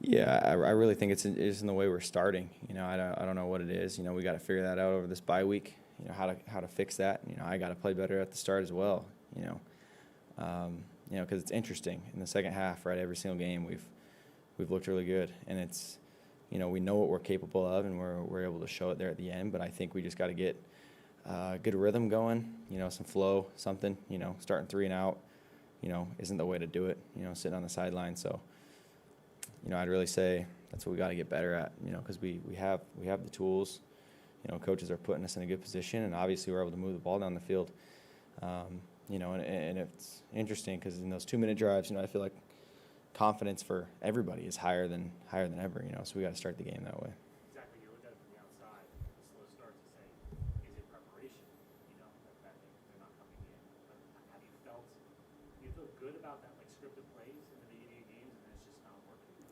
Yeah, I really think it's in the way we're starting. I don't know what it is. We got to figure that out over this bye week. How to fix that. I got to play better at the start as well. Because it's interesting in the second half, right? Every single game we've looked really good, and it's, we know what we're capable of, and we're able to show it there at the end. But I think we just got to get good rhythm going. Some flow, something. Starting 3 and out, isn't the way to do it. Sitting on the sideline. So, I'd really say that's what we got to get better at. Because we have the tools. Coaches are putting us in a good position, and obviously we're able to move the ball down the field. And it's interesting because in those 2-minute drives, I feel like confidence for everybody is higher than ever. So we got to start the game that way. Exactly. You look at it from the outside, the slow start to say, is it preparation? That they're not coming in. But have you feel good about that, like scripted plays in the beginning of games, and it's just not working?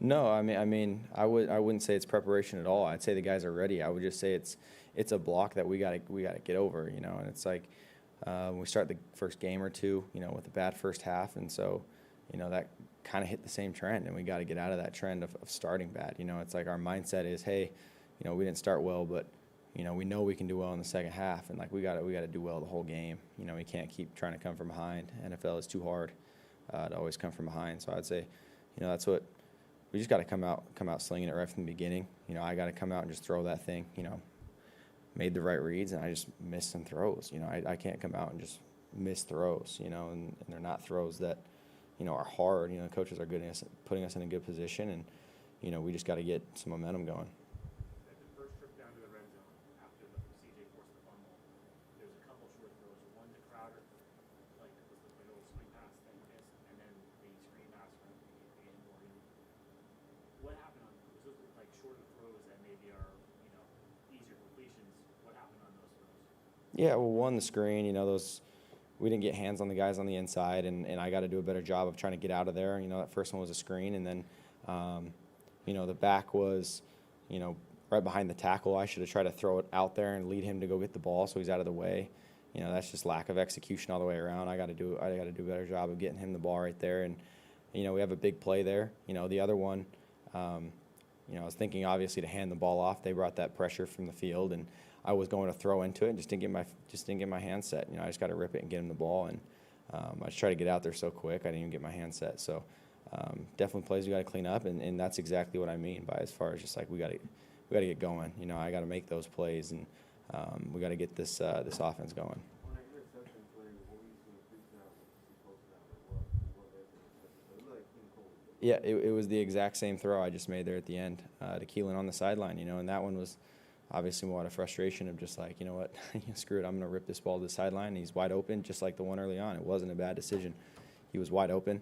No, I wouldn't say it's preparation at all. I'd say the guys are ready. I would just say it's a block that we gotta get over. And it's like we start the first game or two, with a bad first half, and so that kind of hit the same trend, and we got to get out of that trend of starting bad. It's like our mindset is, hey, we didn't start well, but we know we can do well in the second half, and like we got to do well the whole game. We can't keep trying to come from behind. NFL is too hard to always come from behind. So I'd say, that's what we just got to come out slinging it right from the beginning. I got to come out and just throw that thing. Made the right reads, and I just missed some throws. I can't come out and just miss throws. And they're not throws that are hard. Coaches are good at putting us in a good position, and we just got to get some momentum going. The first trip down to the red zone after the CJ forced the fumble, there's a couple short throws. One to Crowder, like was the little swing pass that he missed, and then the screen pass from Ian Morgan. What happened on those? Like shorter throws that maybe are easier completions. What happened on those throws? Yeah, well, one, the screen. Those. We didn't get hands on the guys on the inside, and I got to do a better job of trying to get out of there. That first one was a screen, and then, the back was, right behind the tackle. I should have tried to throw it out there and lead him to go get the ball so he's out of the way. That's just lack of execution all the way around. I got to do a better job of getting him the ball right there, and, we have a big play there. The other one, I was thinking obviously to hand the ball off. They brought that pressure from the field, and I was going to throw into it and just didn't get my hand set. I just got to rip it and get him the ball, and I just tried to get out there so quick I didn't even get my hand set. So definitely plays we got to clean up, and that's exactly what I mean by as far as just like we got to get going. I got to make those plays, and we got to get this offense going. Yeah, it was the exact same throw I just made there at the end to Keelan on the sideline, and that one was obviously more out of frustration of just like, what, screw it, I'm going to rip this ball to the sideline. He's wide open, just like the one early on. It wasn't a bad decision. He was wide open,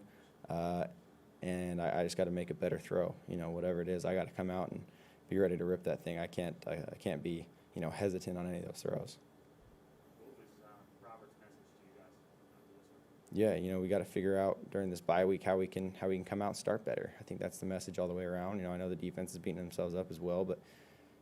and I just got to make a better throw. Whatever it is, I got to come out and be ready to rip that thing. I can't be, hesitant on any of those throws. What was Robert's message to you guys? Yeah, we got to figure out during this bye week how we can come out and start better. I think that's the message all the way around. I know the defense is beating themselves up as well, but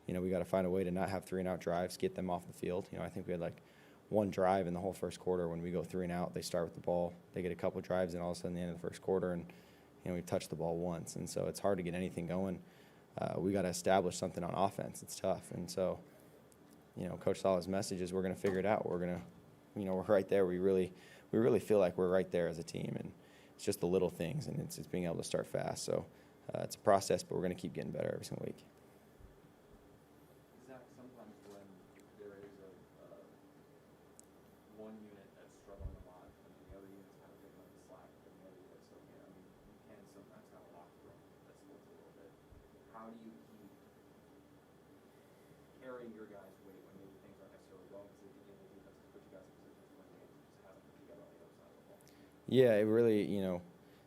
we got to find a way to not have 3-and-out drives, get them off the field. I think we had like one drive in the whole first quarter when we go 3-and-out. They start with the ball, they get a couple drives, and all of a sudden, the end of the first quarter, and we touch the ball once, and so it's hard to get anything going. We got to establish something on offense. It's tough, and so Coach Sala's message is we're going to figure it out. We're going to, we're right there. We really feel like we're right there as a team, and it's just the little things, and it's being able to start fast. So it's a process, but we're going to keep getting better every single week. One unit that's struggling a lot, and the other unit's kind of picking up the slack, and the other unit's still getting. You can sometimes kind of lock the room. That splits a little bit. How do you keep carrying your guys' weight when maybe things aren't necessarily going? Because the defense has put you guys in positions when games just haven't put together on the other side of the ball. Yeah, it really,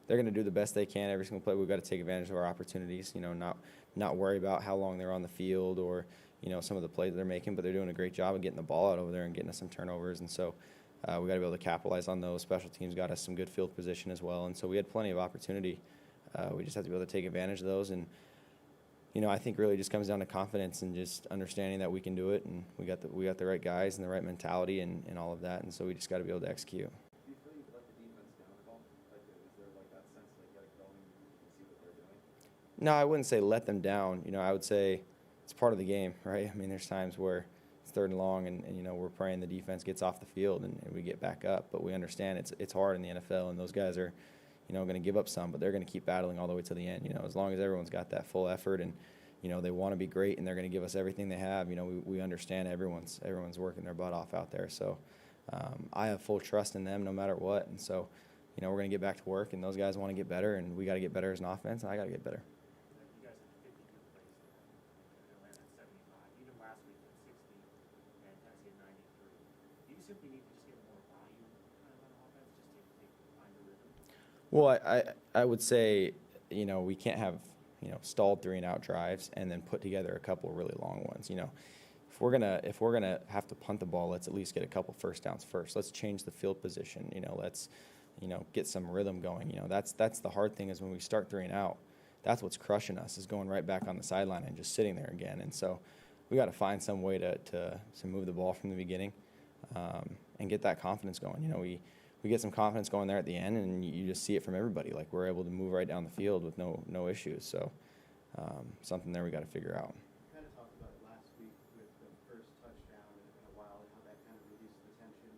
they're going to do the best they can every single play. We've got to take advantage of our opportunities. Not worry about how long they're on the field or some of the plays they're making, but they're doing a great job of getting the ball out over there and getting us some turnovers. And so we got to be able to capitalize on those. Special teams got us some good field position as well. And so we had plenty of opportunity. We just have to be able to take advantage of those. And, I think really just comes down to confidence and just understanding that we can do it. And we got the right guys and the right mentality and all of that. And so we just got to be able to execute. Do you feel you've let the defense down at all? Is there that sense that you got to go and you can see what they're doing? No, I wouldn't say let them down. I would say it's part of the game, right? I mean, there's times where it's 3rd and long, and we're praying the defense gets off the field and we get back up. But we understand it's hard in the NFL, and those guys are, going to give up some, but they're going to keep battling all the way to the end. As long as everyone's got that full effort and they want to be great and they're going to give us everything they have. We understand everyone's working their butt off out there. So I have full trust in them no matter what. And so, we're going to get back to work, and those guys want to get better, and we got to get better as an offense, and I got to get better. You guys had 52 plays and Atlanta at 75. Even last week at 60 and Tennessee at 93. Do you simply need to just get more volume kind of on offense just to find the rhythm? Well, I would say, we can't have, stalled 3-and-out drives and then put together a couple really long ones. If we're gonna have to punt the ball, let's at least get a couple first downs first. Let's change the field position. Let's get some rhythm going. That's the hard thing is when we start 3-and-out, that's what's crushing us, is going right back on the sideline and just sitting there again. And so we got to find some way to move the ball from the beginning and get that confidence going. We get some confidence going there at the end, and you just see it from everybody. Like, we're able to move right down the field with no issues. So something there we got to figure out. You kind of talked about it last week with the first touchdown in a while and how that kind of released the tension.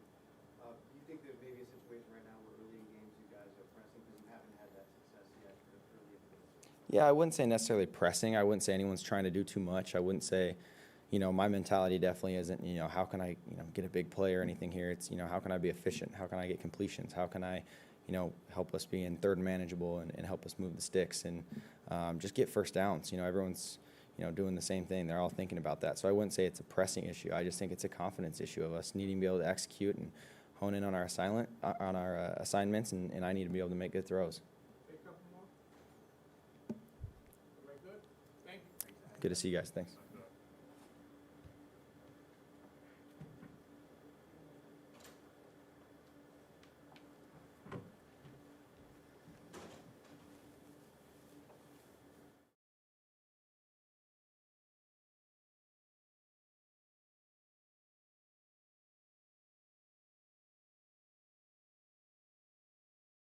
Do you think there may be a situation right now where early in games you guys are pressing because you haven't had that success yet early in the game? Yeah, I wouldn't say necessarily pressing. I wouldn't say anyone's trying to do too much. I wouldn't say, my mentality definitely isn't, how can I, get a big play or anything here. It's, how can I be efficient? How can I get completions? How can I, help us be in third and manageable and help us move the sticks and just get first downs. Everyone's, doing the same thing. They're all thinking about that. So I wouldn't say it's a pressing issue. I just think it's a confidence issue of us needing to be able to execute and hone in on our assignments, and I need to be able to make good throws. Take a couple more. Very good. Thank you. Good to see you guys. Thanks.